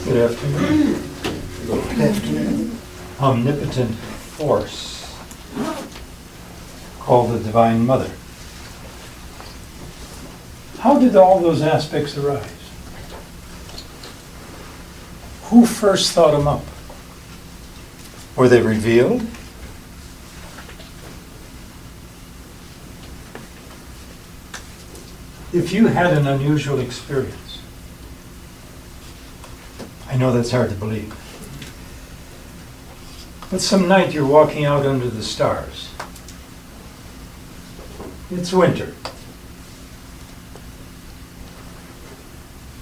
Good afternoon. Good afternoon. Omnipotent force called the Divine Mother. How did all those aspects arise? Who first thought them up? Were they revealed? If you had an unusual experience, I know that's hard to believe, but some night you're walking out under the stars. It's winter.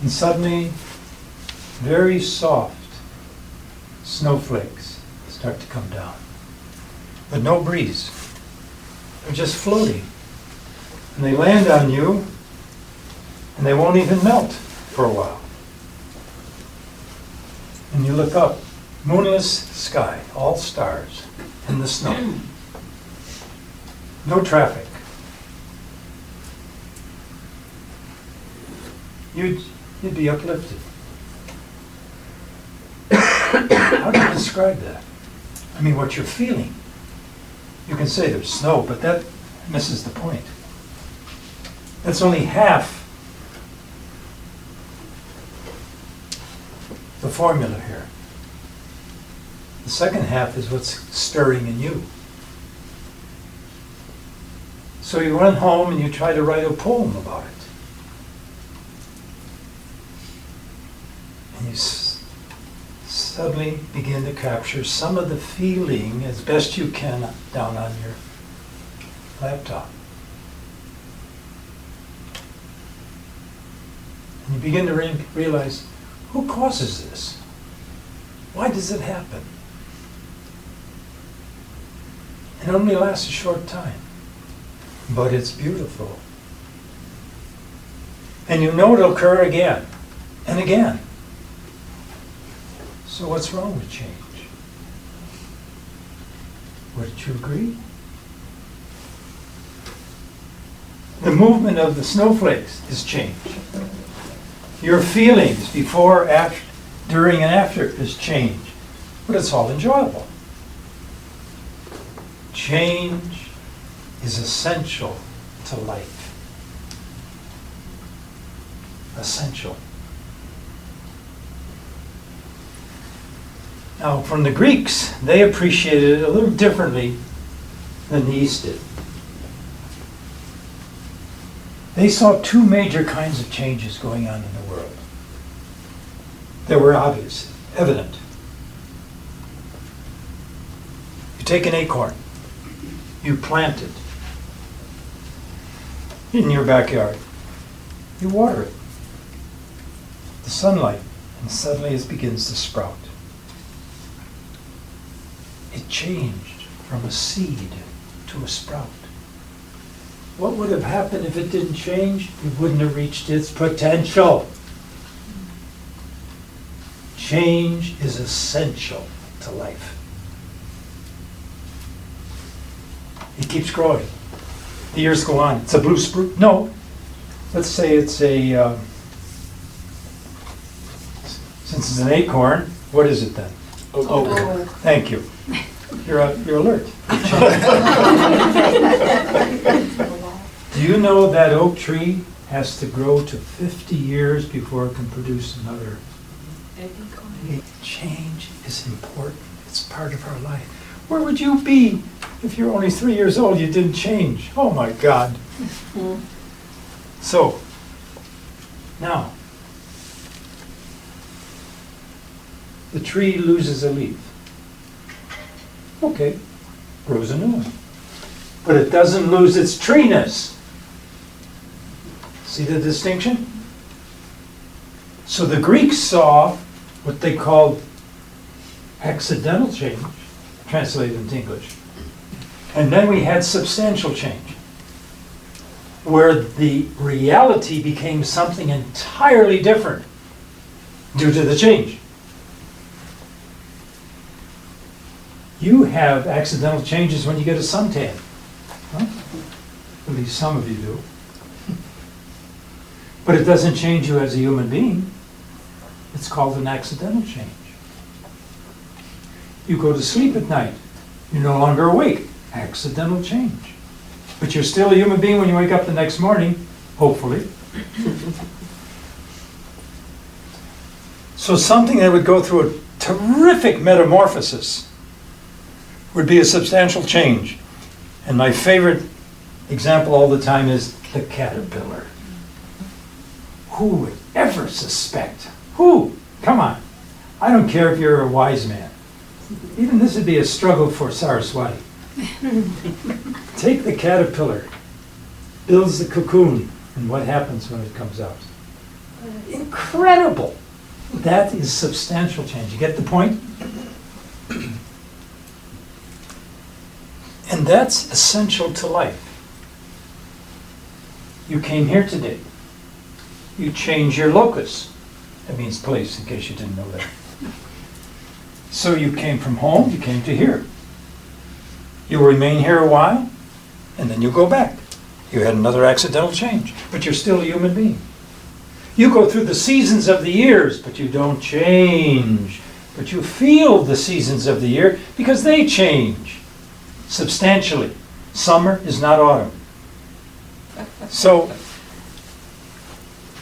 And suddenly, very soft snowflakes start to come down. But no breeze. They're just floating. And they land on you, and they won't even melt for a while. And you look up, moonless sky, all stars, and the snow. No traffic. You'd be uplifted. How do you describe that? I mean, what you're feeling. You can say there's snow, but that misses the point. That's only half the formula here. The second half is what's stirring in you. So you run home and you try to write a poem about it. And you suddenly begin to capture some of the feeling as best you can down on your laptop. And you begin to realize, who causes this? Why does it happen? It only lasts a short time, but it's beautiful. And you know it'll occur again and again. So what's wrong with change? Would you agree? The movement of the snowflakes is change. Your feelings before, after, during, and after is change. But it's all enjoyable. Change is essential to life. Essential. Now, from the Greeks, they appreciated it a little differently than the East did. They saw two major kinds of changes going on in the world. They were obvious, evident. You take an acorn, you plant it in your backyard, you water it, the sunlight, and suddenly it begins to sprout. It changed from a seed to a sprout. What would have happened if it didn't change? It wouldn't have reached its potential. Change is essential to life. It keeps growing. The years go on. It's a blue spruce. No. Let's say it's a, since it's an acorn, what is it then? Oak. Thank you. You're alert. Do you know that oak tree has to grow to 50 years before it can produce another? Change is important. It's part of our life. Where would you be if you're only 3 years old? You didn't change. Oh my God. So, now, the tree loses a leaf. Okay, grows a new one. But it doesn't lose its treeness. See the distinction? So the Greeks saw what they called accidental change, translated into English. And then we had substantial change, where the reality became something entirely different due to the change. You have accidental changes when you get a suntan. Huh? At least some of you do. But it doesn't change you as a human being. It's called an accidental change. You go to sleep at night. You're no longer awake. Accidental change. But you're still a human being when you wake up the next morning, hopefully. So something that would go through a terrific metamorphosis would be a substantial change. And my favorite example all the time is the caterpillar. Who would ever suspect? Who? Come on. I don't care if you're a wise man. Even this would be a struggle for Saraswati. Take the caterpillar, builds the cocoon, and what happens when it comes out? Incredible! That is substantial change. You get the point? And that's essential to life. You came here today. You change your locus. That means place, in case you didn't know that. So you came from home, you came to here. You remain here a while, and then you go back. You had another accidental change, but you're still a human being. You go through the seasons of the years, but you don't change. But you feel the seasons of the year because they change substantially. Summer is not autumn. So,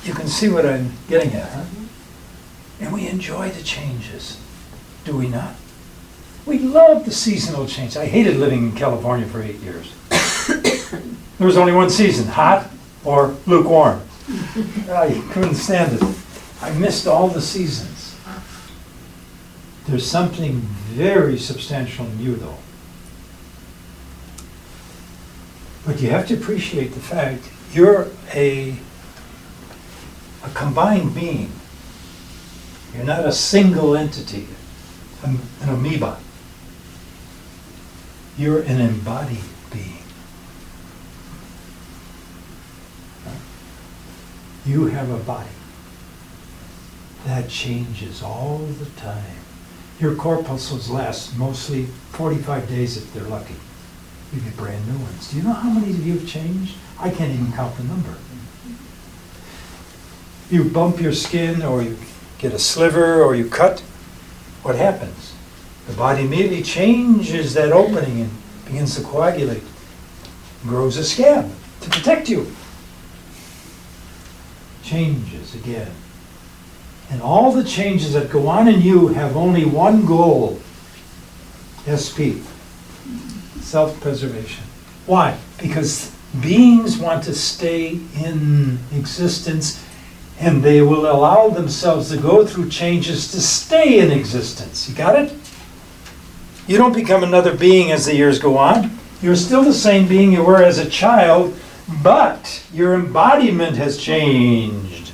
you can see what I'm getting at, huh? And we enjoy the changes, do we not? We love the seasonal change. I hated living in California for 8 years. There was only one season, hot or lukewarm. I couldn't stand it. I missed all the seasons. There's something very substantial in you, though. But you have to appreciate the fact you're a combined being. You're not a single entity, an amoeba. You're an embodied being. You have a body. That changes all the time. Your corpuscles last mostly 45 days if they're lucky. You get brand new ones. Do you know how many of you have changed? I can't even count the number. You bump your skin, or you get a sliver, or you cut. What happens? The body immediately changes that opening and begins to coagulate. Grows a scab to protect you. Changes again. And all the changes that go on in you have only one goal. SP. Self-preservation. Why? Because beings want to stay in existence, and they will allow themselves to go through changes to stay in existence. You got it? You don't become another being as the years go on. You're still the same being you were as a child, but your embodiment has changed.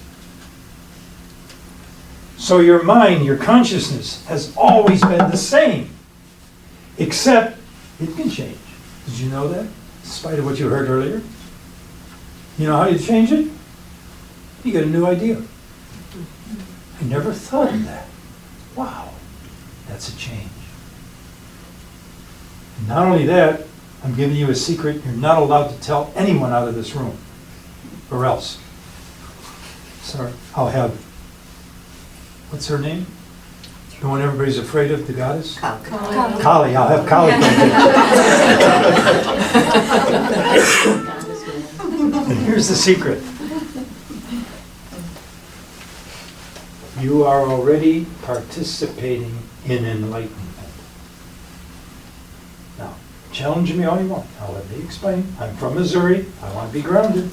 So your mind, your consciousness, has always been the same, except it can change. Did you know that? In spite of what you heard earlier? You know how you change it? You get a new idea. I never thought of that. Wow, that's a change. And not only that, I'm giving you a secret. You're not allowed to tell anyone out of this room, or else. Sorry, I'll have, what's her name? The one everybody's afraid of, the goddess? Kali. I'll have Kali come. And here's the secret. You are already participating in enlightenment. Now, challenge me all you want. I'll let me explain. I'm from Missouri. I want to be grounded.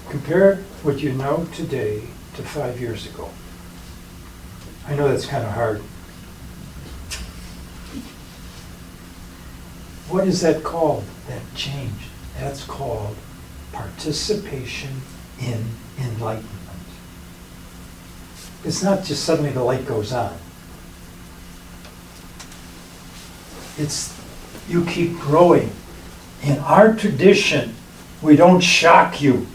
Compare what you know today to 5 years ago. I know that's kind of hard. What is that called, that change? That's called participation in enlightenment. It's not just suddenly the light goes on. It's you keep growing. In our tradition, we don't shock you.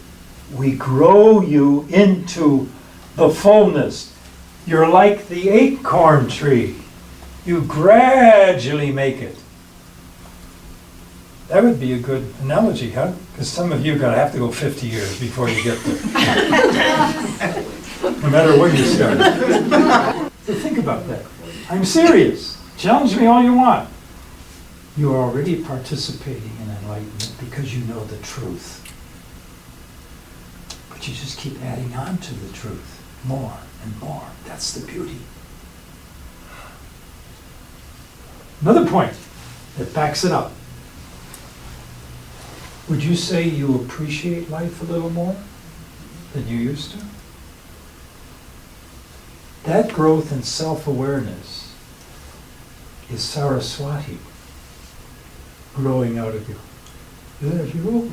We grow you into the fullness. You're like the acorn tree. You gradually make it. That would be a good analogy, huh? Because some of you are going to have to go 50 years before you get there. No matter when you start. So think about that. I'm serious. Challenge me all you want. You are already participating in enlightenment because you know the truth. But you just keep adding on to the truth more and more. That's the beauty. Another point that backs it up. Would you say you appreciate life a little more than you used to? That growth in self-awareness is Saraswati growing out of you. There you go.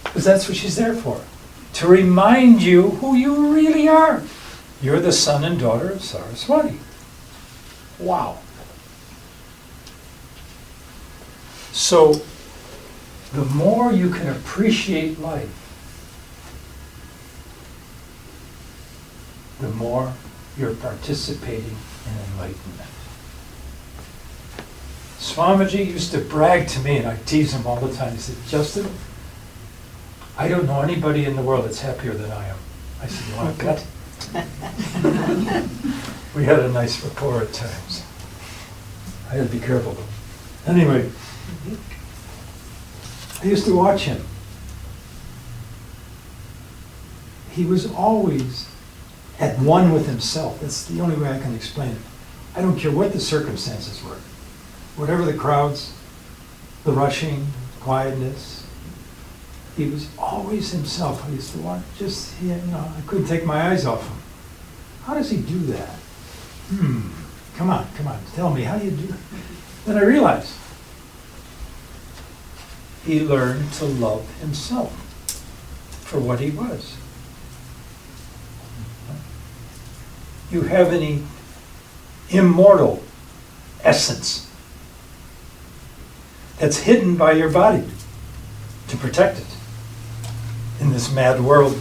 Because that's what she's there for. To remind you who you really are. You're the son and daughter of Saraswati. Wow. So, the more you can appreciate life, the more you're participating in enlightenment. Swamiji used to brag to me, and I tease him all the time. He said, Justin, I don't know anybody in the world that's happier than I am. I said, you want to bet? We had a nice rapport at times. I had to be careful though. Anyway, I used to watch him. He was always at one with himself. That's the only way I can explain it. I don't care what the circumstances were. Whatever the crowds, the rushing, quietness, he was always himself. I used to watch, I couldn't take my eyes off him. How does he do that? Come on, tell me, how do you do it? Then I realized, he learned to love himself for what he was. You have any immortal essence that's hidden by your body to protect it in this mad world.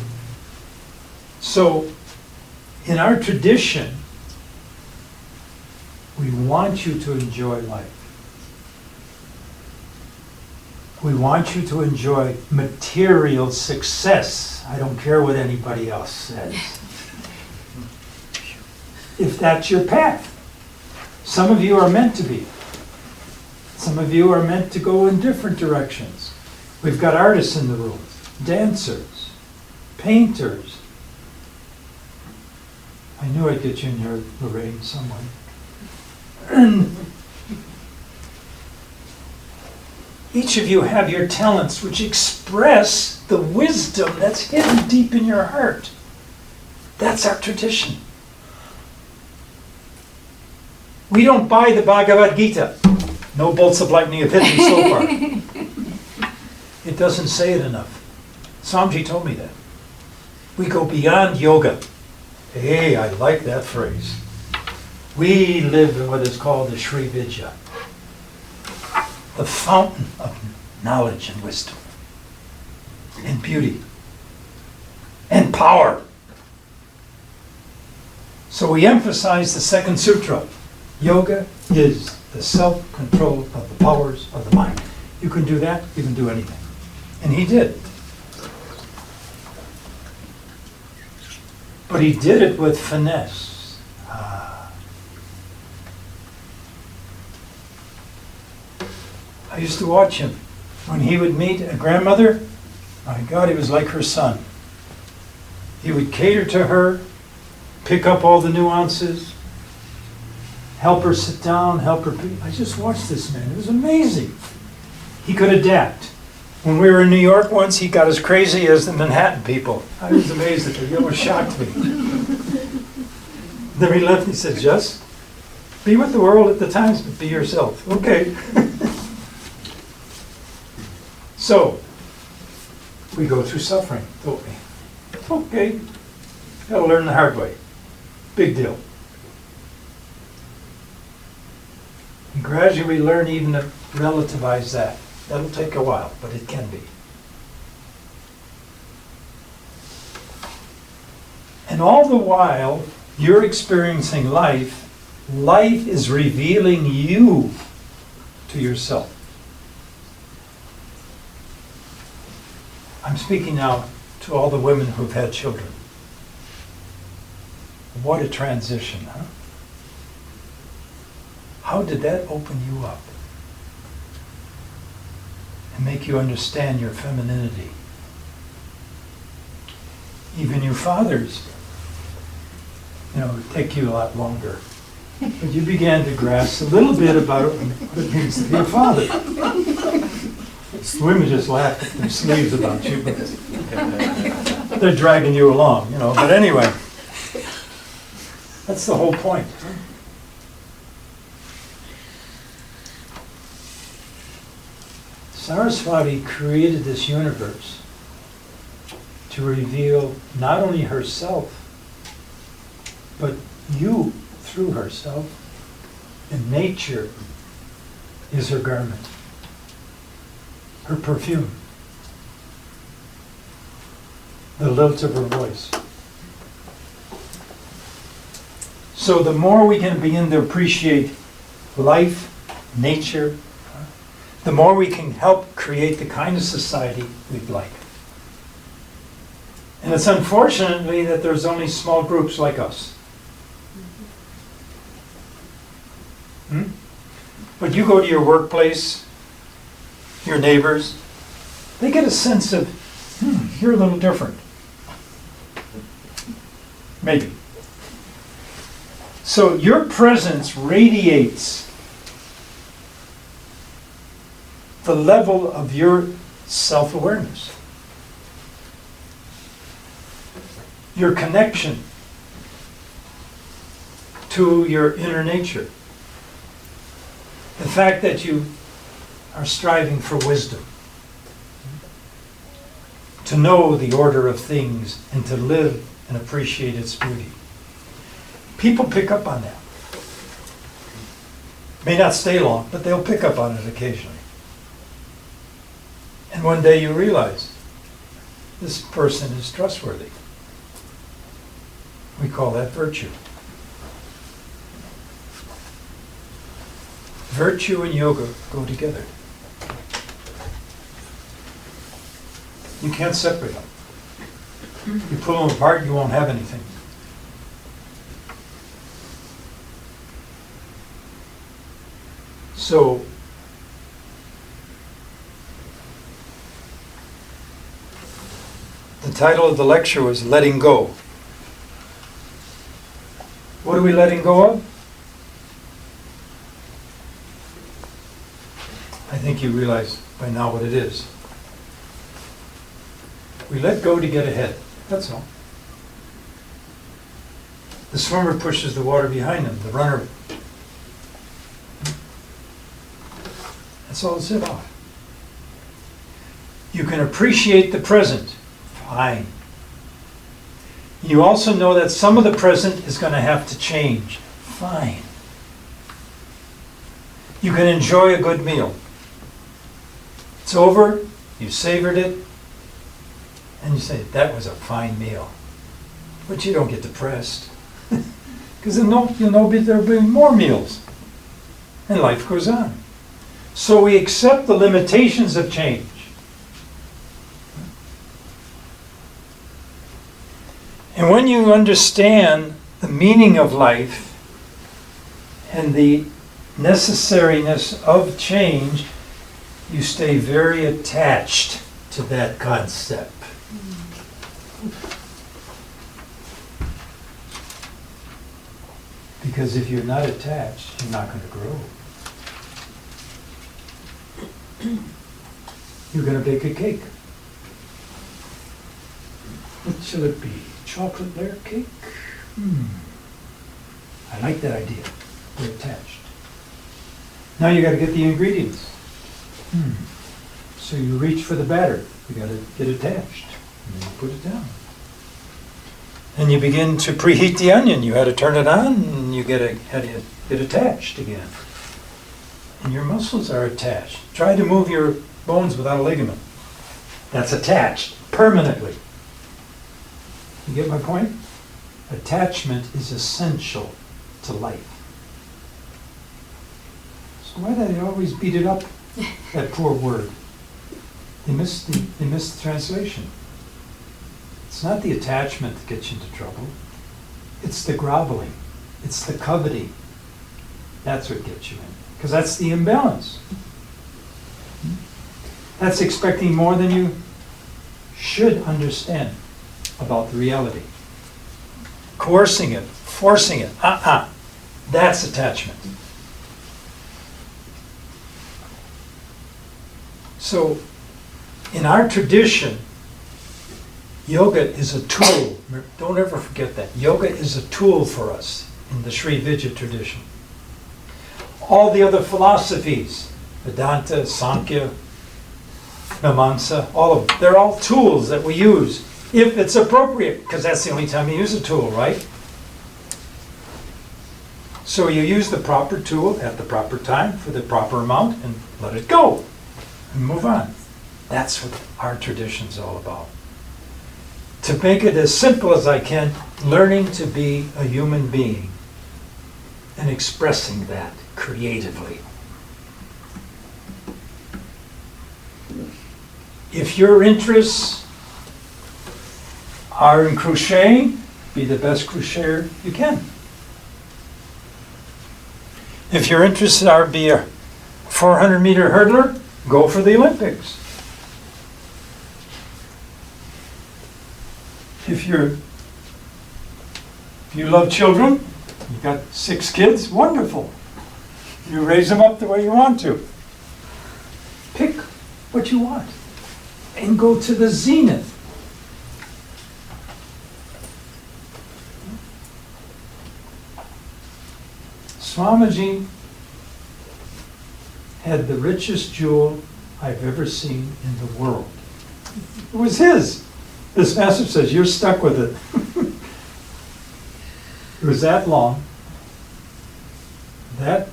So, in our tradition, we want you to enjoy life. We want you to enjoy material success. I don't care what anybody else says. If that's your path. Some of you are meant to be. Some of you are meant to go in different directions. We've got artists in the room, dancers, painters. I knew I'd get you in here, Lorraine, some way. And each of you have your talents which express the wisdom that's hidden deep in your heart. That's our tradition. We don't buy the Bhagavad Gita. No bolts of lightning have hit me so far. It doesn't say it enough. Swamiji told me that. We go beyond yoga. Hey, I like that phrase. We live in what is called the Sri Vidya, the fountain of knowledge and wisdom, and beauty, and power. So we emphasize the second sutra. Yoga is the self-control of the powers of the mind. You can do that, you can do anything. And he did. But he did it with finesse. I used to watch him. When he would meet a grandmother, my God, he was like her son. He would cater to her, pick up all the nuances, help her sit down, help her be. I just watched this man. It was amazing. He could adapt. When we were in New York once, he got as crazy as the Manhattan people. I was amazed at it. It almost shocked me. Then he left and he said, just be with the world at the times, but be yourself. Okay. So, we go through suffering, don't we? Okay. Gotta learn the hard way. Big deal. And gradually learn even to relativize that. That'll take a while, but it can be. And all the while you're experiencing life, life is revealing you to yourself. I'm speaking now to all the women who've had children. What a transition, huh? How did that open you up and make you understand your femininity? Even you fathers, it would take you a lot longer. But you began to grasp a little bit about what it means to be a father. The women just laugh at their sleeves about you, but they're dragging you along, But anyway, that's the whole point. Saraswati created this universe to reveal not only herself, but you through herself, and nature is her garment, her perfume, the lilt of her voice. So the more we can begin to appreciate life, nature, the more we can help create the kind of society we'd like. And it's unfortunately that there's only small groups like us. But you go to your workplace, your neighbors, they get a sense of, you're a little different. Maybe. So your presence radiates the level of your self-awareness. Your connection to your inner nature. The fact that you are striving for wisdom, to know the order of things and to live and appreciate its beauty. People pick up on that. May not stay long, but they'll pick up on it occasionally. And one day you realize this person is trustworthy. We call that virtue. Virtue and yoga go together. You can't separate them. You pull them apart, you won't have anything. So, the title of the lecture was Letting Go. What are we letting go of? I think you realize by now what it is. We let go to get ahead. That's all. The swimmer pushes the water behind him, the runner. That's all it's about. You can appreciate the present. Fine. You also know that some of the present is going to have to change. Fine. You can enjoy a good meal. It's over, you savored it, and you say, that was a fine meal. But you don't get depressed. Because you'll know there'll be more meals. And life goes on. So we accept the limitations of change. And when you understand the meaning of life and the necessariness of change, you stay very attached to that concept. Because if you're not attached, you're not going to grow. You're going to bake a cake. What shall it be? Chocolate layer cake? I like that idea. We're attached. Now you got to get the ingredients. So you reach for the batter. You got to get attached. And then you put it down. And you begin to preheat the onion. You had to turn it on, and you had to get attached again. And your muscles are attached. Try to move your bones without a ligament. That's attached permanently. You get my point? Attachment is essential to life. So why do they always beat it up, that poor word? They missed the translation. It's not the attachment that gets you into trouble. It's the groveling. It's the coveting. That's what gets you in. Because that's the imbalance. That's expecting more than you should understand about the reality. Coercing it, forcing it, that's attachment. So, in our tradition, yoga is a tool. Don't ever forget that. Yoga is a tool for us in the Sri Vidya tradition. All the other philosophies, Vedanta, Sankhya, Mimamsa, all of them, they're all tools that we use if it's appropriate, because that's the only time you use a tool, right? So you use the proper tool at the proper time for the proper amount and let it go and move on. That's what our tradition's all about. To make it as simple as I can, learning to be a human being and expressing that creatively. If your interests are in crocheting, be the best crocheter you can. If your interests are be a 400-meter hurdler, go for the Olympics. If you love children, you've got 6 kids, wonderful. You raise them up the way you want to. Pick what you want and go to the zenith. Swamiji had the richest jewel I've ever seen in the world. It was his. This master says, you're stuck with it. It was that long, that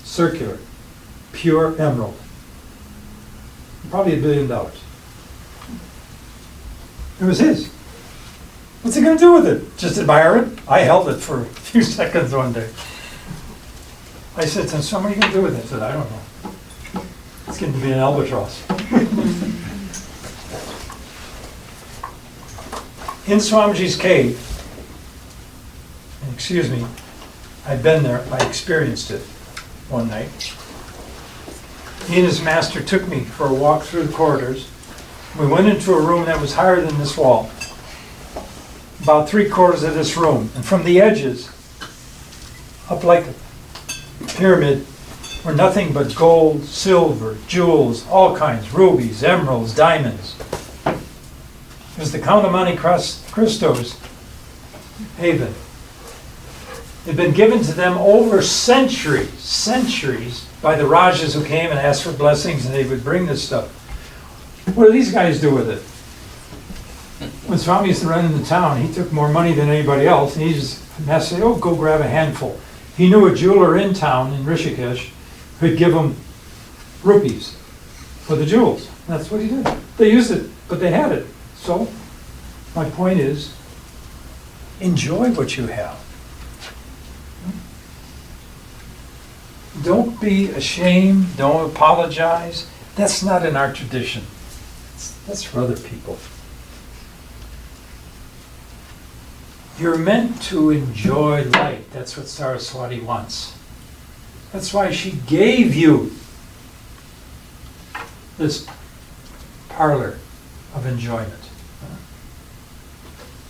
circular, pure emerald. Probably $1 billion. It was his. What's he going to do with it? Just admire it? I held it for a few seconds one day. I said to him, so what are you going to do with it? He said, I don't know. It's going to be an albatross. In Swamiji's cave, and excuse me, I've been there, I experienced it one night. He and his master took me for a walk through the corridors. We went into a room that was higher than this wall, about 3/4 of this room, and from the edges, up like a pyramid, were nothing but gold, silver, jewels, all kinds, rubies, emeralds, diamonds. It was the Count of Monte Cristo's haven. It had been given to them over centuries, by the Rajas who came and asked for blessings, and they would bring this stuff. What do these guys do with it? When Swami used to run into town, he took more money than anybody else, and he just had to say, oh, go grab a handful. He knew a jeweler in town, in Rishikesh, who'd give him rupees for the jewels. And that's what he did. They used it, but they had it. So, my point is, enjoy what you have. Don't be ashamed, don't apologize. That's not in our tradition. That's for other people. You're meant to enjoy life. That's what Saraswati wants. That's why she gave you this parlor of enjoyment.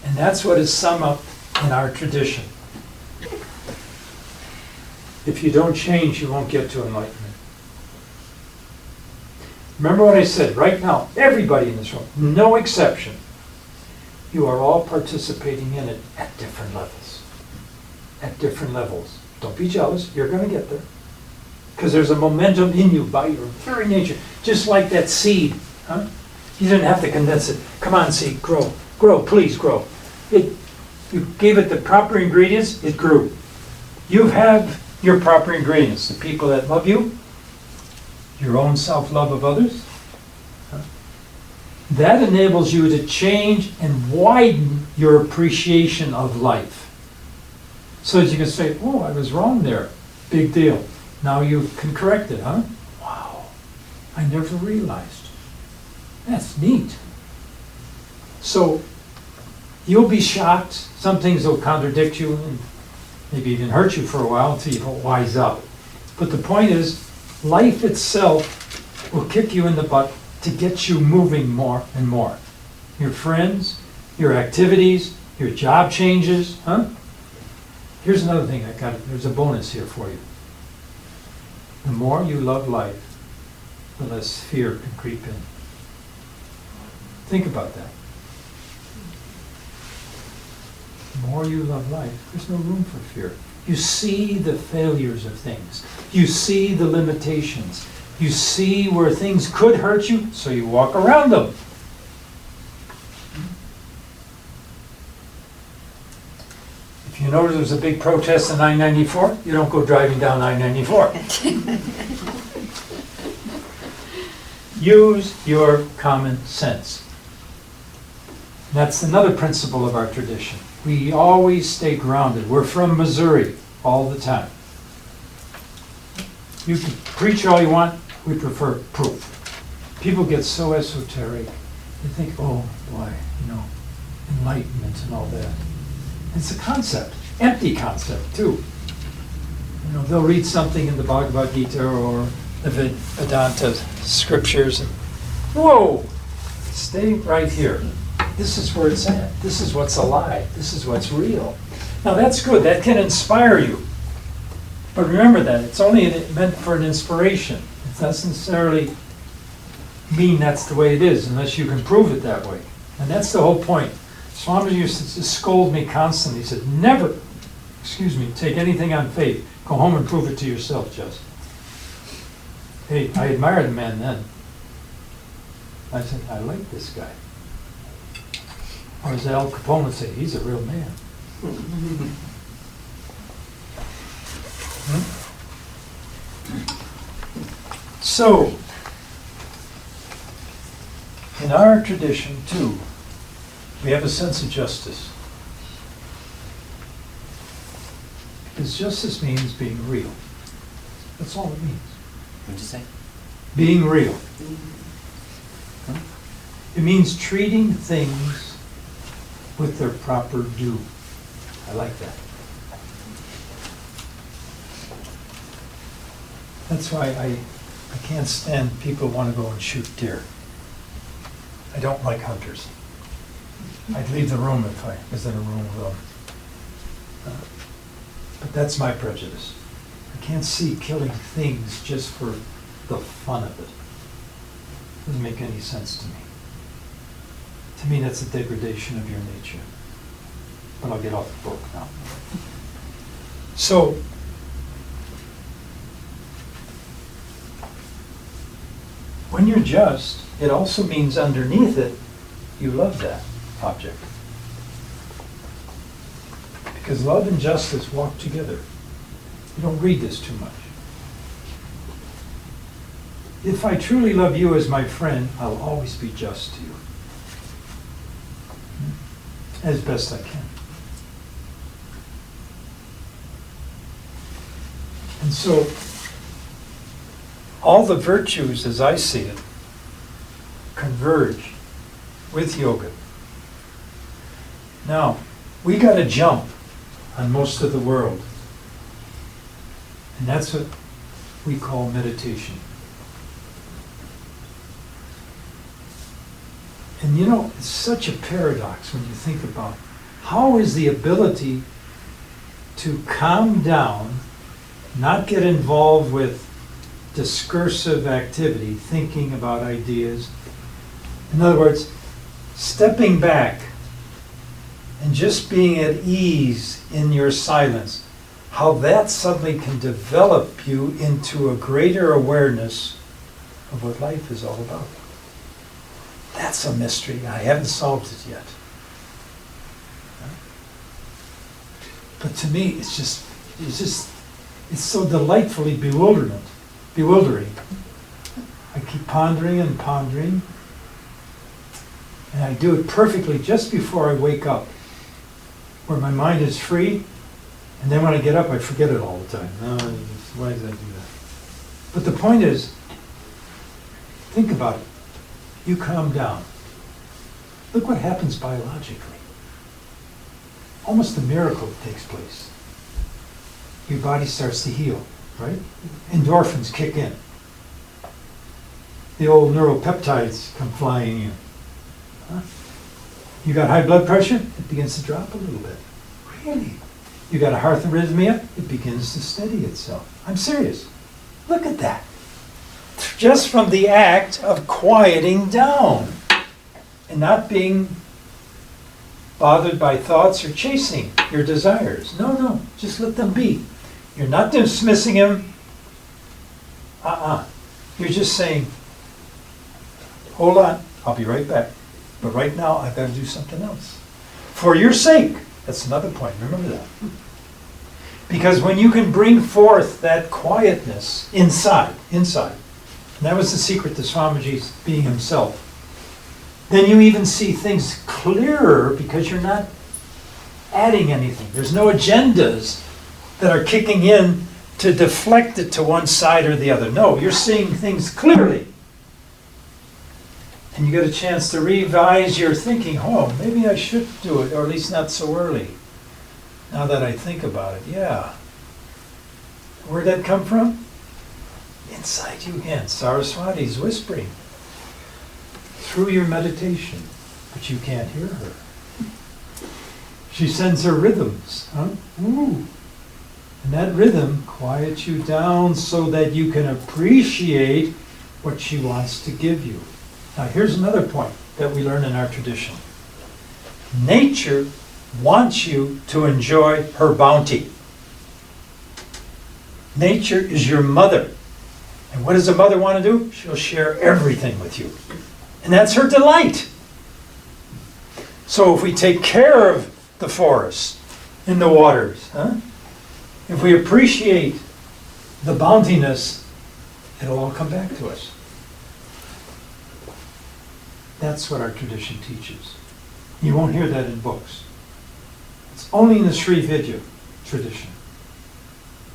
And that's what is summed up in our tradition. If you don't change, you won't get to enlightenment. Remember what I said, right now, everybody in this room, no exception, you are all participating in it at different levels. At different levels. Don't be jealous, you're going to get there. Because there's a momentum in you by your very nature. Just like that seed. Huh? You didn't have to condense it. Come on, seed, grow. Grow, please grow. You gave it the proper ingredients, it grew. You have your proper ingredients. The people that love you, your own self-love of others. That enables you to change and widen your appreciation of life. So that you can say, oh, I was wrong there. Big deal. Now you can correct it, huh? Wow. I never realized. That's neat. So you'll be shocked. Some things will contradict you and maybe even hurt you for a while until you wise up. But the point is, life itself will kick you in the butt to get you moving more and more. Your friends, your activities, your job changes, huh? Here's another thing there's a bonus here for you. The more you love life, the less fear can creep in. Think about that. The more you love life, there's no room for fear. You see the failures of things. You see the limitations. You see where things could hurt you, so you walk around them. If you notice there's a big protest in I-94, you don't go driving down I-94. Use your common sense. That's another principle of our tradition. We always stay grounded. We're from Missouri all the time. You can preach all you want, we prefer proof. People get so esoteric, they think, oh boy, enlightenment and all that. It's a concept, empty concept too. They'll read something in the Bhagavad Gita or the Vedanta scriptures and, whoa, stay right here. This is where it's at. This is what's alive. This is what's real. Now that's good. That can inspire you. But remember that. It's only meant for an inspiration. It doesn't necessarily mean that's the way it is unless you can prove it that way. And that's the whole point. Swami used to just scold me constantly. He said, never, take anything on faith. Go home and prove it to yourself, just. Hey, I admired the man then. I said, I like this guy. Or as Al Capone would say, he's a real man. So, in our tradition too, we have a sense of justice. Because justice means being real. That's all it means. What'd you say? Being real. It means treating things with their proper due. I like that. That's why I can't stand people who want to go and shoot deer. I don't like hunters. I'd leave the room if I was in a room with them. But that's my prejudice. I can't see killing things just for the fun of it. Doesn't make any sense to me. To me, that's a degradation of your nature. But I'll get off the book now. So, when you're just, it also means underneath it, you love that object. Because love and justice walk together. You don't read this too much. If I truly love you as my friend, I'll always be just to you. As best I can. And so, all the virtues, as I see it, converge with yoga. Now, we got to jump on most of the world. And that's what we call meditation. And it's such a paradox when you think about how is the ability to calm down, not get involved with discursive activity, thinking about ideas. In other words, stepping back and just being at ease in your silence, how that suddenly can develop you into a greater awareness of what life is all about. That's a mystery. I haven't solved it yet. But to me, it's so delightfully bewildering. I keep pondering and pondering, and I do it perfectly just before I wake up, where my mind is free, and then when I get up, I forget it all the time. Why did I do that? But the point is, think about it. you calm down. Look what happens biologically. Almost a miracle takes place. Your body starts to heal, right? Endorphins kick in. The old neuropeptides come flying in. Huh? You got high blood pressure? It begins to drop a little bit. Really? You got a heart arrhythmia? It begins to steady itself. I'm serious. Look at that. Just from the act of quieting down and not being bothered by thoughts or chasing your desires. No, just let them be. You're not dismissing them. You're just saying, hold on, I'll be right back. But right now, I've got to do something else. For your sake. That's another point, remember that. Because when you can bring forth that quietness inside, and that was the secret to Swamiji's being himself, then you even see things clearer because you're not adding anything. There's no agendas that are kicking in to deflect it to one side or the other. No, you're seeing things clearly. And you get a chance to revise your thinking. Oh, maybe I should do it, or at least not so early. Now that I think about it, yeah. Where'd that come from? Inside you again. Saraswati's whispering through your meditation, but you can't hear her. She sends her rhythms. Huh? Ooh. And that rhythm quiets you down so that you can appreciate what she wants to give you. Now here's another point that we learn in our tradition. Nature wants you to enjoy her bounty. Nature is your mother. And what does a mother want to do? She'll share everything with you. And that's her delight. So if we take care of the forest and the waters, if we appreciate the bountiness, it'll all come back to us. That's what our tradition teaches. You won't hear that in books. It's only in the Sri Vidya tradition,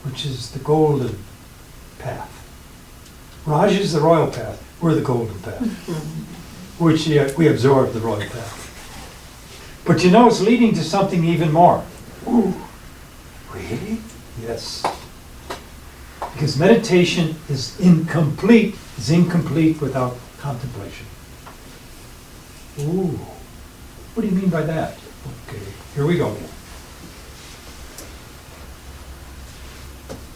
which is the golden path. Raj is the royal path. We're the golden path, which we absorb the royal path. But you know it's leading to something even more. Ooh, really? Yes. Because meditation is incomplete without contemplation. Ooh, what do you mean by that? Okay, here we go.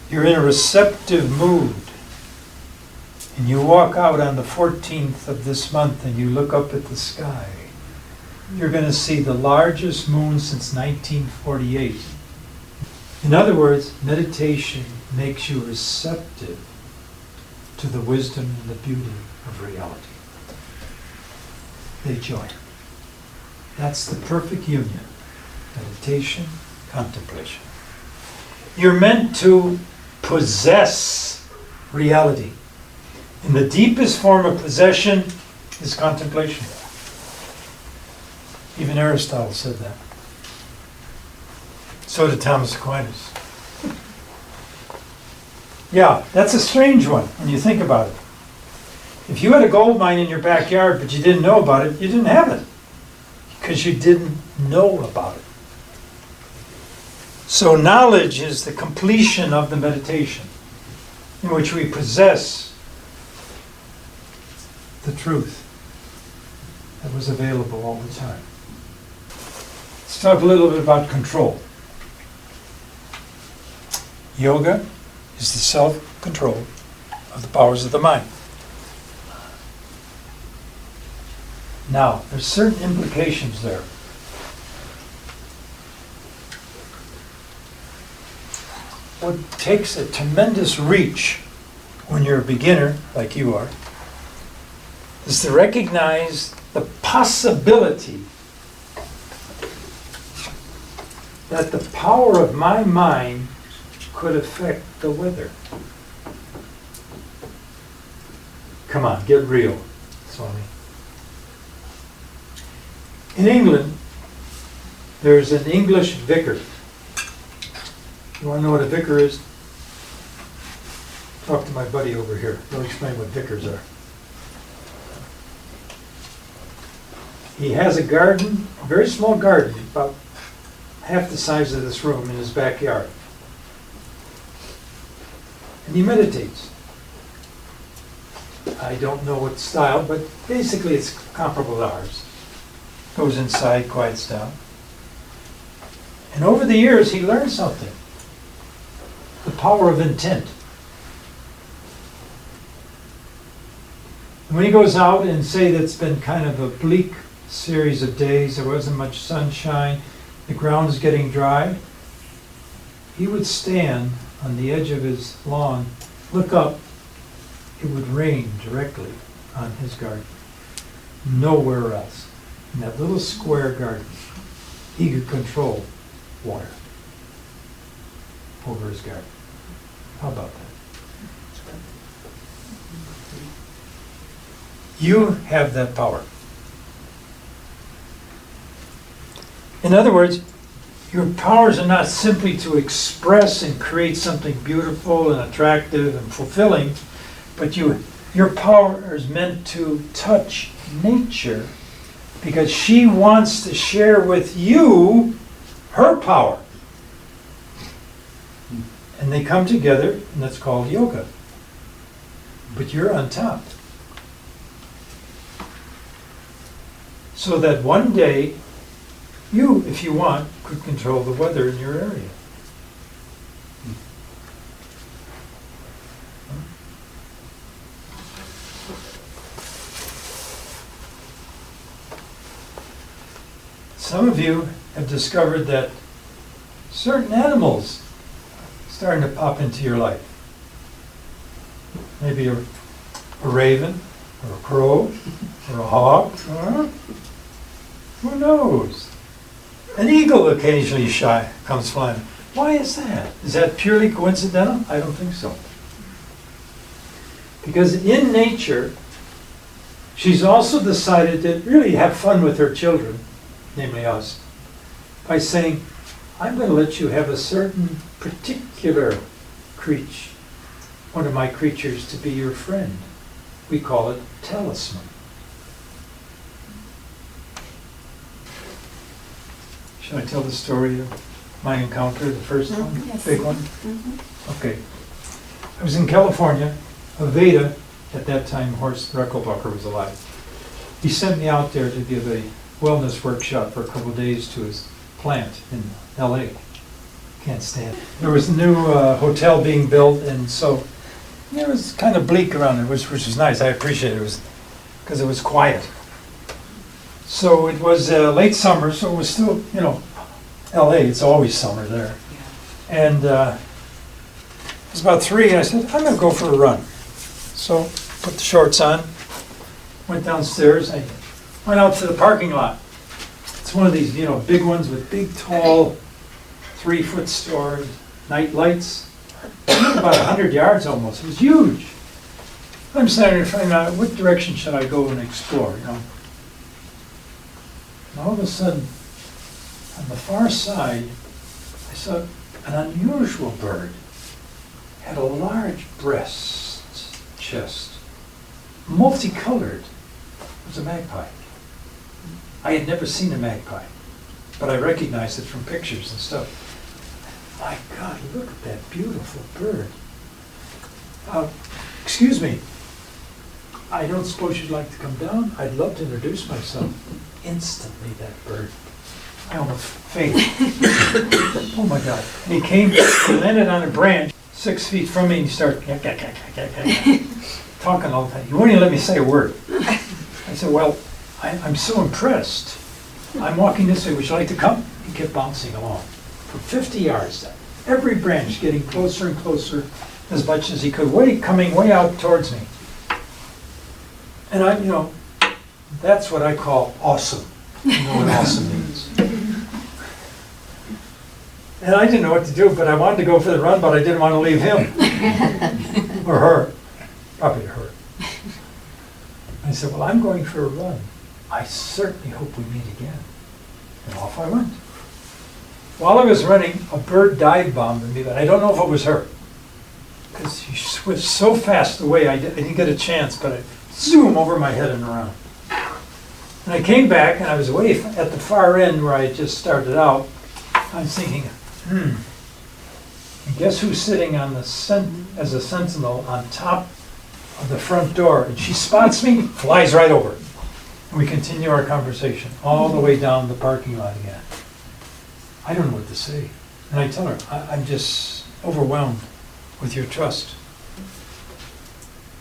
You're in a receptive mood, and you walk out on the 14th of this month and you look up at the sky. You're going to see the largest moon since 1948. In other words, meditation makes you receptive to the wisdom and the beauty of reality. They join. That's the perfect union. Meditation, contemplation. You're meant to possess reality. And the deepest form of possession is contemplation. Even Aristotle said that. So did Thomas Aquinas. Yeah, that's a strange one when you think about it. If you had a gold mine in your backyard but you didn't know about it, you didn't have it. Because you didn't know about it. So knowledge is the completion of the meditation in which we possess the truth that was available all the time. Let's talk a little bit about control. Yoga is the self-control of the powers of the mind. Now, there's certain implications there. What takes a tremendous reach when you're a beginner, like you are, is to recognize the possibility that the power of my mind could affect the weather. Come on, get real, Swami. In England, there's an English vicar. You want to know what a vicar is? Talk to my buddy over here. He'll explain what vicars are. He has a garden, a very small garden, about half the size of this room in his backyard. And he meditates. I don't know what style, but basically it's comparable to ours. Goes inside, quiets down. And over the years, he learned something. The power of intent. And when he goes out and say that it's been kind of a bleak series of days, there wasn't much sunshine, the ground is getting dry, he would stand on the edge of his lawn, look up, it would rain directly on his garden. Nowhere else. In that little square garden, he could control water over his garden. How about that? You have that power. In other words, your powers are not simply to express and create something beautiful and attractive and fulfilling, but your power is meant to touch nature because she wants to share with you her power. And they come together, and that's called yoga. But you're on top. So that one day, you, if you want, could control the weather in your area. Some of you have discovered that certain animals are starting to pop into your life. Maybe a raven, or a crow, or a hawk, or who knows? An eagle occasionally comes flying. Why is that? Is that purely coincidental? I don't think so. Because in nature, she's also decided to really have fun with her children, namely us, by saying, I'm going to let you have a certain particular creature, one of my creatures, to be your friend. We call it talisman. Should I tell the story of my encounter, the first one, Yes. big one? Mhm. Okay. I was in California. Aveda, at that time, Horst Reckelbacher was alive. He sent me out there to give a wellness workshop for a couple of days to his plant in LA. Can't stand it. There was a new hotel being built, and so it was kind of bleak around there, which was nice. I appreciate it. Because it was quiet. So it was late summer, so it was still, LA, it's always summer there. And it was about 3, and I said, I'm going to go for a run. So put the shorts on, went downstairs, I went out to the parking lot. It's one of these, big ones with big, tall, 3-foot stores, night lights. About 100 yards almost. It was huge. I'm starting to find out what direction should I go and explore, And all of a sudden, on the far side, I saw an unusual bird. Had a large breast, chest, multicolored. It was a magpie. I had never seen a magpie, but I recognized it from pictures and stuff. My God, look at that beautiful bird. Excuse me, I don't suppose you'd like to come down? I'd love to introduce myself. Instantly, that bird, I almost fainted. Oh my God. And he came, he landed on a branch 6 feet from me, and he started talking all the time. He wouldn't even let me say a word. I said, well, I'm so impressed. I'm walking this way, would you like to come? He kept bouncing along for 50 yards then. Every branch getting closer and closer as much as he could, coming way out towards me. And that's what I call awesome. You know what awesome means. And I didn't know what to do, but I wanted to go for the run, but I didn't want to leave him. Or her. Probably her. I said, well, I'm going for a run. I certainly hope we meet again. And off I went. While I was running, a bird dive bombed me, but I don't know if it was her. Because she was so fast away, I didn't get a chance, but I zoom over my head and around. And I came back and I was way at the far end where I had just started out. I was thinking, and guess who's sitting on the as a sentinel on top of the front door? And she spots me, flies right over. And we continue our conversation all the way down the parking lot again. I don't know what to say. And I tell her, I'm just overwhelmed with your trust.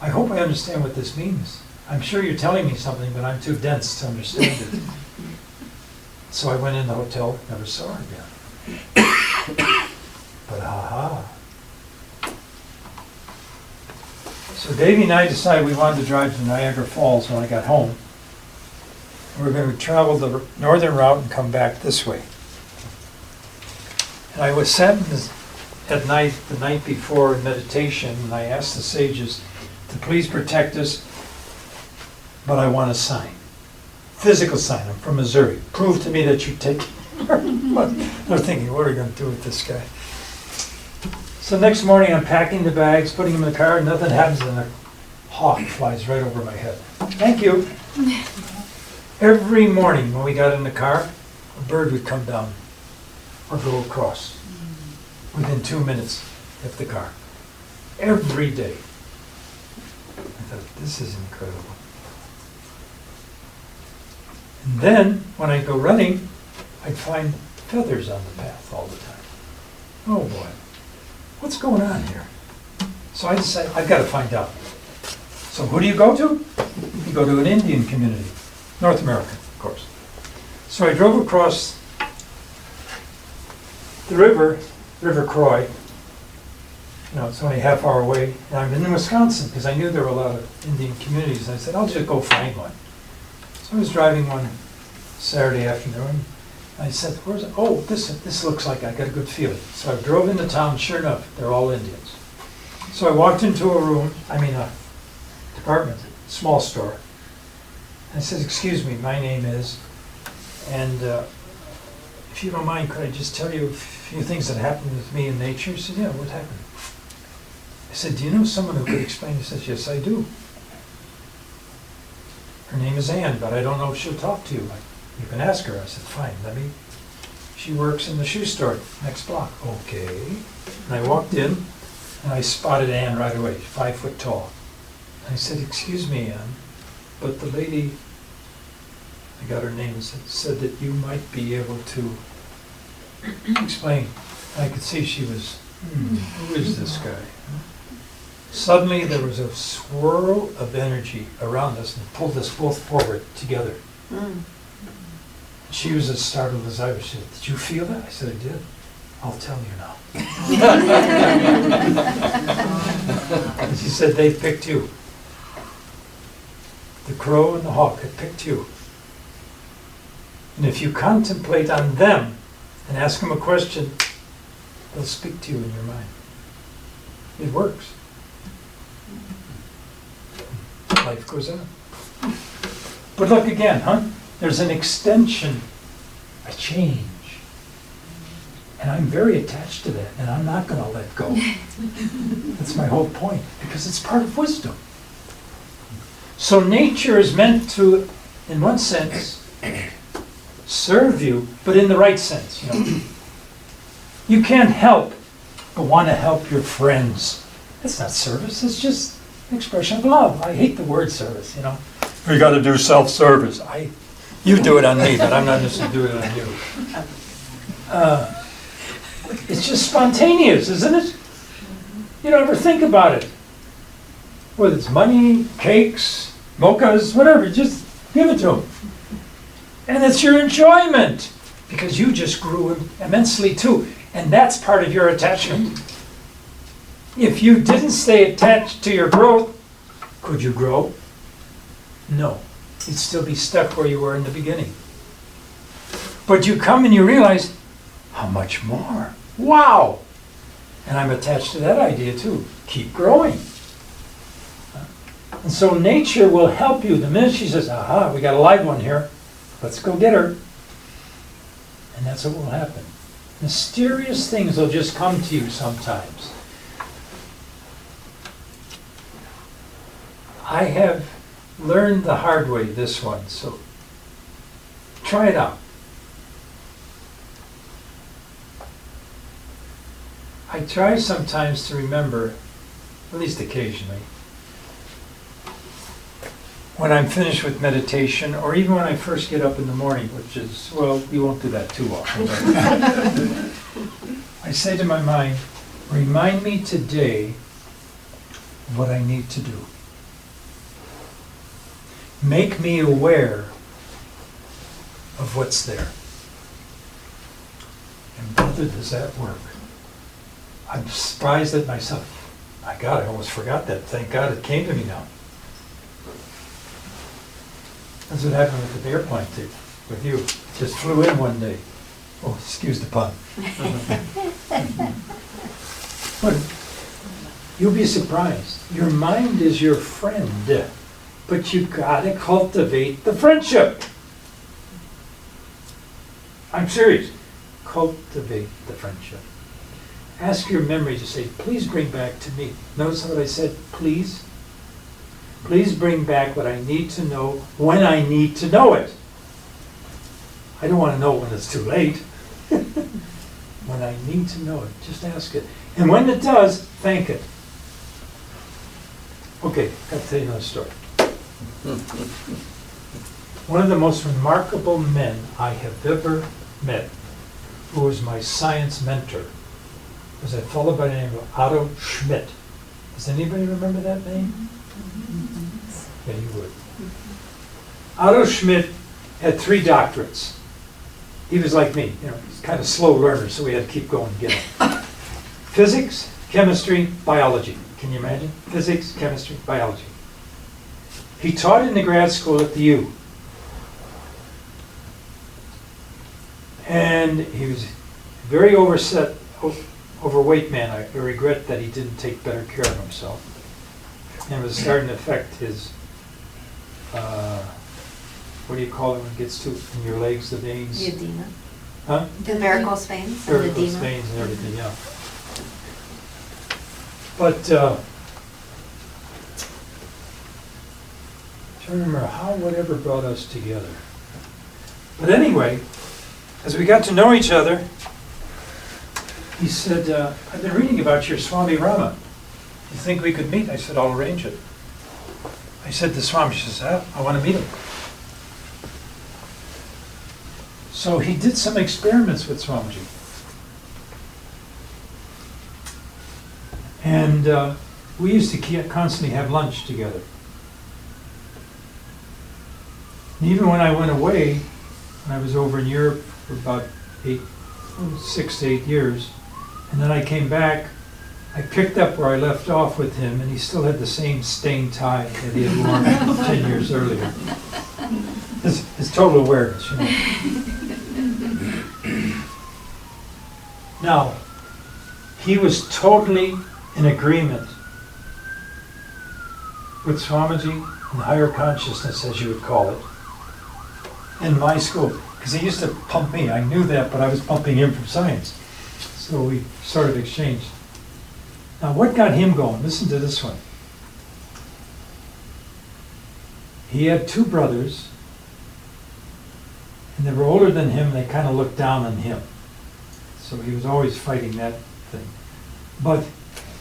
I hope I understand what this means. I'm sure you're telling me something, but I'm too dense to understand it. So I went in the hotel, never saw her again. But So Davey and I decided we wanted to drive to Niagara Falls when I got home. We were going to travel the northern route and come back this way. And I was sat at night, the night before in meditation, and I asked the sages to please protect us, but I want a sign. Physical sign. I'm from Missouri. Prove to me that you take care. They're thinking, what are we going to do with this guy? So next morning I'm packing the bags, putting them in the car, and nothing happens, and a hawk flies right over my head. Thank you. Every morning when we got in the car, a bird would come down or go across within 2 minutes of the car. Every day. I thought, this is incredible. And then, when I go running, I'd find feathers on the path all the time. Oh boy, what's going on here? So I decided, I've got to find out. So who do you go to? You go to an Indian community. North American, of course. So I drove across the river Croix. It's only a half hour away. And I'm in Wisconsin because I knew there were a lot of Indian communities. And I said, I'll just go find one. So I was driving one Saturday afternoon. And I said, this looks like I got a good feeling. So I drove into town. Sure enough, they're all Indians. So I walked into a department, small store. I said, excuse me, my name is, and if you don't mind, could I just tell you a few things that happened with me in nature? He said, yeah, what happened? I said, do you know someone who could explain? He says, yes, I do. Her name is Ann, but I don't know if she'll talk to you. You can ask her. I said, fine, she works in the shoe store next block. Okay. And I walked in, and I spotted Ann right away, 5 foot tall. I said, excuse me, Ann, but the lady, I got her name, said that you might be able to explain. I could see she was, who is this guy? Suddenly there was a swirl of energy around us and pulled us both forward together. She was as startled as I was. She said, did you feel that? I said, I did. I'll tell you now. And she said, they picked you. The crow and the hawk had picked you. And if you contemplate on them and ask them a question, they'll speak to you in your mind. It works. Life goes on. But look again, There's an extension, a change. And I'm very attached to that, and I'm not going to let go. That's my whole point, because it's part of wisdom. So nature is meant to, in one sense, serve you, but in the right sense. You can't help but want to help your friends. That's not service, it's just an expression of love. I hate the word service, We got to do self-service. You do it on me, but I'm not just going to do it on you. It's just spontaneous, isn't it? You don't ever think about it. Whether it's money, cakes, mochas, whatever, just give it to them. And it's your enjoyment, because you just grew immensely too. And that's part of your attachment. If you didn't stay attached to your growth, could you grow? No. You'd still be stuck where you were in the beginning. But you come and you realize, how much more? Wow! And I'm attached to that idea too. Keep growing. And so nature will help you. The minute she says, aha, we got a live one here, let's go get her. And that's what will happen. Mysterious things will just come to you sometimes. I have learned the hard way this one, so Try it out. I try sometimes to remember, at least occasionally, when I'm finished with meditation, or even when I first get up in the morning, which is, well, we won't do that too often. I say to my mind, remind me today what I need to do. Make me aware of what's there. And brother, does that work? I'm surprised at myself. My God, I almost forgot that. Thank God it came to me now. That's what happened with the airplane too, with you. Just flew in one day. Oh, excuse the pun. But you'll be surprised. Your mind is your friend, but you gotta cultivate the friendship. I'm serious. Cultivate the friendship. Ask your memory to say, please bring back to me. Notice what I said, please? Please bring back what I need to know when I need to know it. I don't want to know when it's too late. When I need to know it, just ask it. And when it does, thank it. Okay, got to tell you another story. One of the most remarkable men I have ever met, who was my science mentor, was a fellow by the name of Otto Schmidt. Does anybody remember that name? Yeah, you would. Otto Schmidt had 3 doctorates. He was like me, he's kind of slow learner, so we had to keep going to get him. Physics, chemistry, biology. Can you imagine? Physics, chemistry, biology. He taught in the grad school at the U. And he was very overweight man. I regret that he didn't take better care of himself. And it was starting to affect his, what do you call it when it gets to in your legs, the veins? The edema. Huh? The varicose veins and Varicose edema. veins and everything, yeah. But, trying to remember whatever brought us together. But anyway, as we got to know each other, he said, I've been reading about your Swami Rama. You think we could meet? I said, I'll arrange it. I said to Swami, she says, I want to meet him. So he did some experiments with Swamiji. And we used to constantly have lunch together. And even when I went away, when I was over in Europe for about 6 to 8 years, and then I came back, I picked up where I left off with him, and he still had the same stained tie that he had worn 10 years earlier. His total awareness, Now, he was totally in agreement with Swamiji and higher consciousness, as you would call it, in my school. Because he used to pump me. I knew that, but I was pumping him from science. So we sort of exchanged. Now, what got him going? Listen to this one. He had 2 brothers, and they were older than him, and they kind of looked down on him. So he was always fighting that thing. But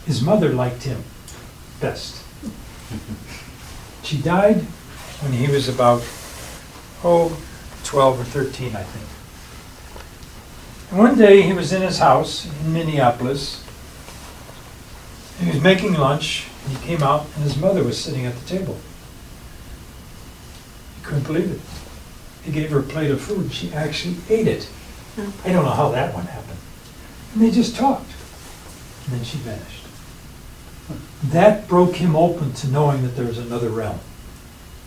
his mother liked him best. She died when he was about, 12 or 13, I think. And one day he was in his house in Minneapolis. He was making lunch, and he came out, and his mother was sitting at the table. He couldn't believe it. He gave her a plate of food, and she actually ate it. I don't know how that one happened. And they just talked. And then she vanished. That broke him open to knowing that there was another realm.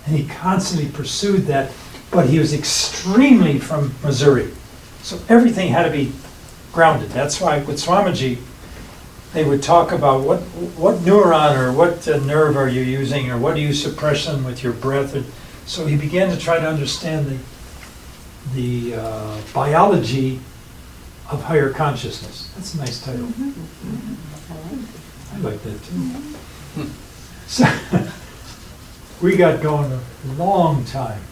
And he constantly pursued that, but he was extremely from Missouri. So everything had to be grounded. That's why with Swamiji, they would talk about what neuron or what nerve are you using, or what are you suppressing with your breath. And so he began to try to understand the biology of higher consciousness. That's a nice title. I like that too. So we got going a long time.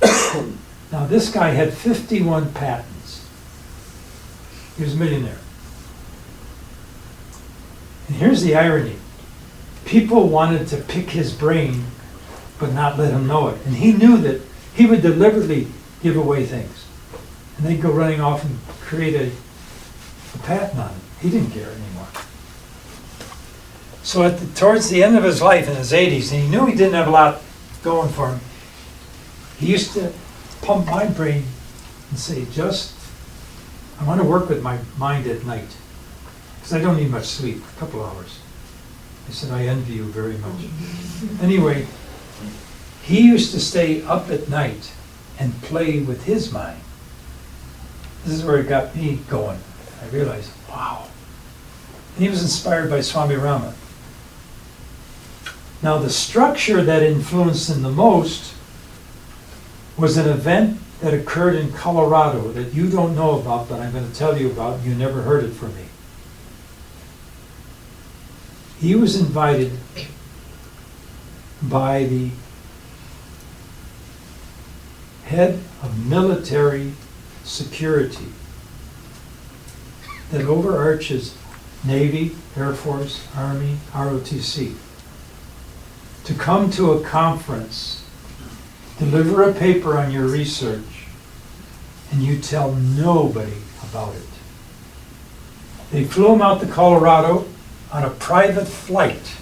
Now this guy had 51 patents. He was a millionaire. And here's the irony. People wanted to pick his brain, but not let him know it. And he knew that he would deliberately give away things. And they'd go running off and create a patent on it. He didn't care anymore. So towards the end of his life, in his 80s, and he knew he didn't have a lot going for him, he used to pump my brain and say, I want to work with my mind at night. Because I don't need much sleep, a couple hours. I said, I envy you very much. Anyway, he used to stay up at night and play with his mind. This is where it got me going. I realized, wow. And he was inspired by Swami Rama. Now the structure that influenced him the most was an event that occurred in Colorado that you don't know about, but I'm going to tell you about. You never heard it from me. He was invited by the head of military security that overarches Navy, Air Force, Army, ROTC, to come to a conference, deliver a paper on your research, and you tell nobody about it. They flew him out to Colorado on a private flight.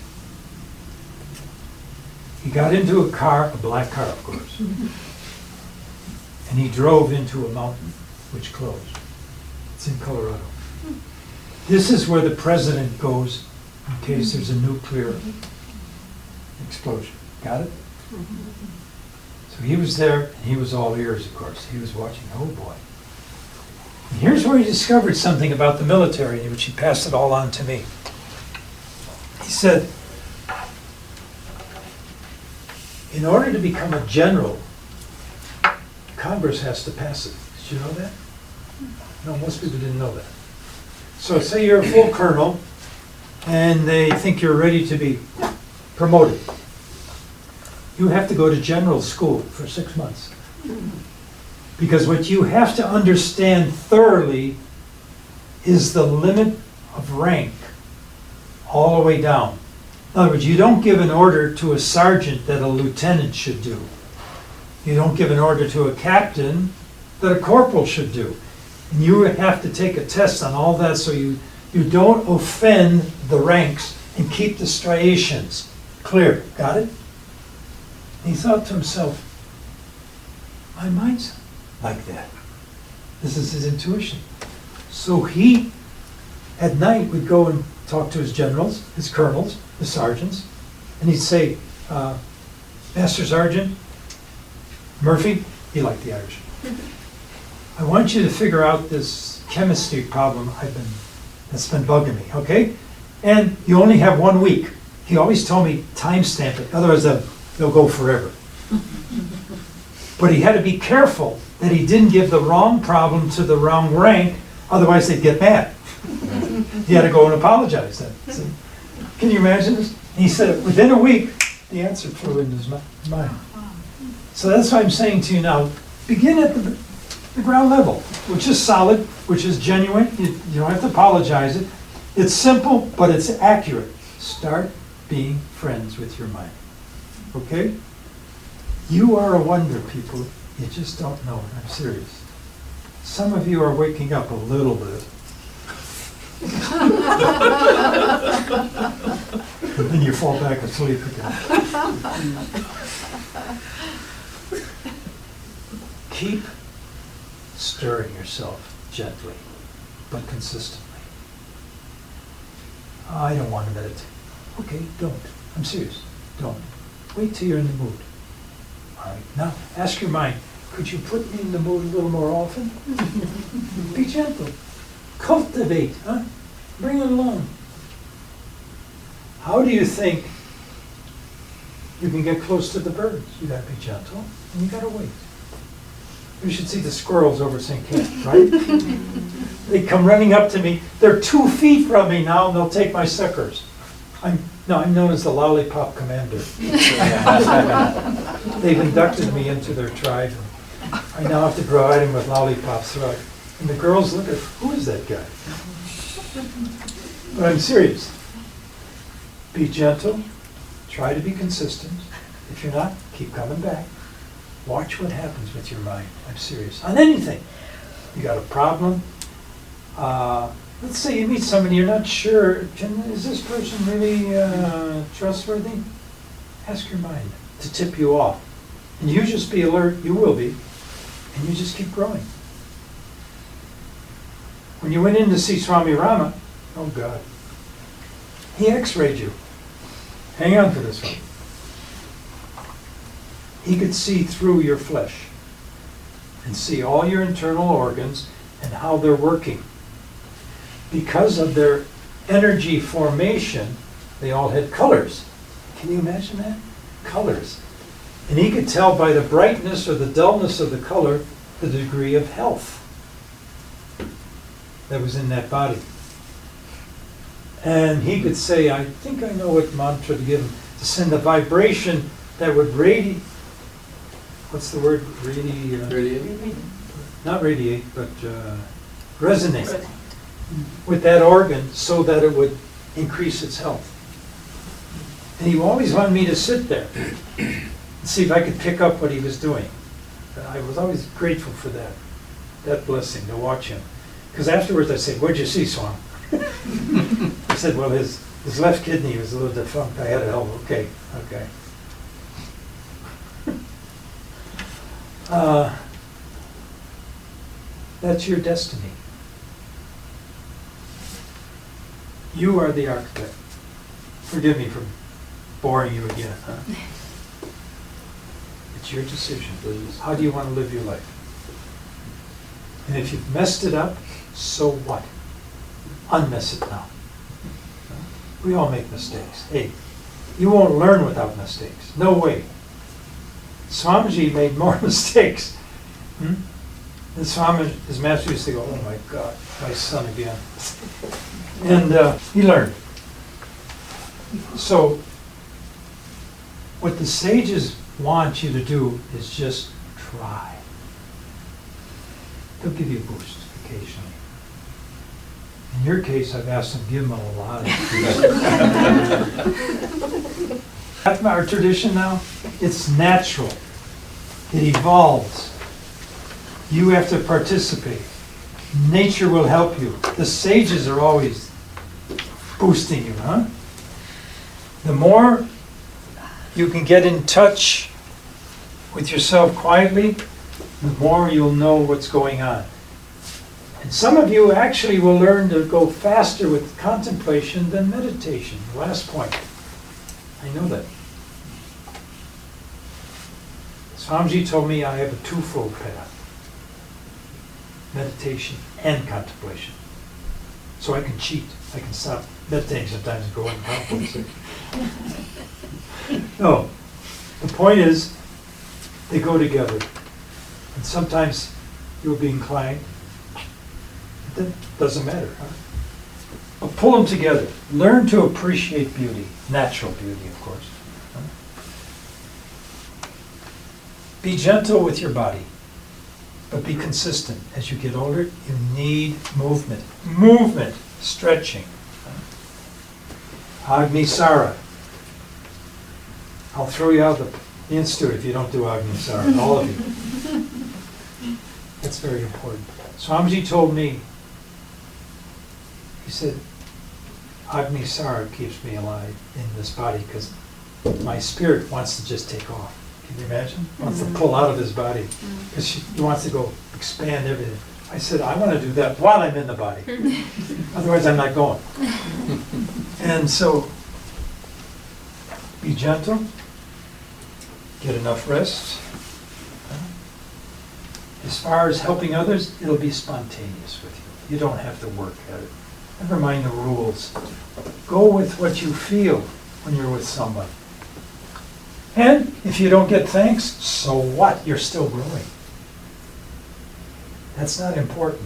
He got into a car, a black car of course, and he drove into a mountain which closed. It's in Colorado. This is where the president goes in case there's a nuclear explosion. Got it? So he was there, and he was all ears, of course. He was watching, oh boy. And here's where he discovered something about the military, which he passed it all on to me. He said, in order to become a general, Congress has to pass it. Did you know that? No, most people didn't know that. So say you're a full colonel, and they think you're ready to be promoted. You have to go to general school for 6 months. Because what you have to understand thoroughly is the limit of rank all the way down. In other words, you don't give an order to a sergeant that a lieutenant should do. You don't give an order to a captain that a corporal should do. And you have to take a test on all that so you don't offend the ranks and keep the striations clear. Got it? And he thought to himself, my mind's like that. This is his intuition. So he, at night, would go and talk to his generals, his colonels, the sergeants, and he'd say, Master Sergeant Murphy, he liked the Irish, I want you to figure out this chemistry problem that's been bugging me, okay? And you only have 1 week. He always told me timestamp it, otherwise they'll go forever. But he had to be careful that he didn't give the wrong problem to the wrong rank, otherwise they'd get mad. He had to go and apologize then. So, can you imagine this? And he said within a week, the answer flew into his mind. So that's why I'm saying to you now, begin at the ground level, which is solid, which is genuine. You don't have to apologize it. It's simple, but it's accurate. Start being friends with your mind. Okay? You are a wonder, people. You just don't know it. I'm serious. Some of you are waking up a little bit. And then you fall back asleep again. Keep stirring yourself gently, but consistently. I don't want to meditate. Okay, don't. I'm serious. Don't. Wait till you're in the mood. All right. Now, ask your mind, could you put me in the mood a little more often? Be gentle. Cultivate, huh? Bring it along. How do you think you can get close to the birds? You gotta be gentle, and you gotta wait. You should see the squirrels over St. Cat, right? They come running up to me. They're 2 feet from me now, and they'll take my suckers. I'm known as the Lollipop Commander. They've inducted me into their tribe. I now have to provide him with lollipops throughout. And the girls look at, who is that guy? But I'm serious. Be gentle. Try to be consistent. If you're not, keep coming back. Watch what happens with your mind. I'm serious. On anything. You got a problem. Let's say you meet somebody you're not sure, is this person really trustworthy? Ask your mind to tip you off. And you just be alert, you will be, and you just keep growing. When you went in to see Swami Rama, oh God, he x-rayed you. Hang on for this one. He could see through your flesh and see all your internal organs and how they're working. Because of their energy formation, they all had colors. Can you imagine that? Colors. And he could tell by the brightness or the dullness of the color the degree of health that was in that body. And he could say, I think I know what mantra to give him, to send a vibration that would radiate, what's the word? Radiate? Not radiate, but resonate with that organ so that it would increase its health. And he always wanted me to sit there and see if I could pick up what he was doing. I was always grateful for that blessing, to watch him. Because afterwards I said, what'd you see, Swami? I said, well, his left kidney was a little defunct. I had to help. Okay. That's your destiny. You are the architect. Forgive me for boring you again, huh? It's your decision. How do you want to live your life? And if you've messed it up, so what? Unmess it now. We all make mistakes. Hey, you won't learn without mistakes. No way. Swamiji made more mistakes. And Swami, his master used to go, oh my God, my son again. And he learned. So, what the sages want you to do is just try. They'll give you a boost occasionally. In your case, I've asked them to give them a lot of boost. Our tradition now, it's natural. It evolves. You have to participate. Nature will help you. The sages are always boosting you, huh? The more you can get in touch with yourself quietly, the more you'll know what's going on. And some of you actually will learn to go faster with contemplation than meditation. Last point. I know that. Swamiji told me I have a twofold path. Meditation and contemplation. So I can cheat. I can stop meditating sometimes and go and contemplate. No. The point is, they go together. And sometimes you'll be inclined. That doesn't matter, huh? But pull them together. Learn to appreciate beauty. Natural beauty, of course. Huh? Be gentle with your body. But be consistent. As you get older, you need movement. Movement. Stretching. Agnisara. I'll throw you out of the institute if you don't do Agnisara. All of you. That's very important. Swamiji told me, he said, Agnisara keeps me alive in this body because my spirit wants to just take off. Can you imagine? Wants to pull out of his body because he wants to go expand everything. I said, I want to do that while I'm in the body. Otherwise, I'm not going. And so, be gentle. Get enough rest. As far as helping others, it'll be spontaneous with you. You don't have to work at it. Never mind the rules. Go with what you feel when you're with someone. And if you don't get thanks, so what? You're still growing. That's not important.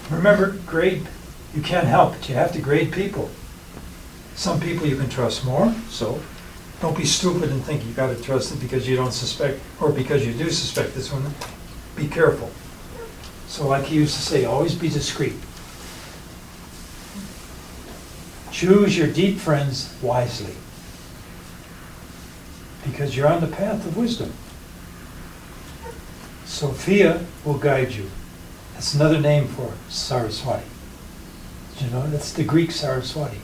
Remember, grade, you can't help it. You have to grade people. Some people you can trust more, so Don't be stupid and think you gotta trust it because you don't suspect, or because you do suspect this one. Be careful. So like he used to say, always be discreet. Choose your deep friends wisely, because you're on the path of wisdom. Sophia will guide you. That's another name for Saraswati. You know, that's the Greek Saraswati.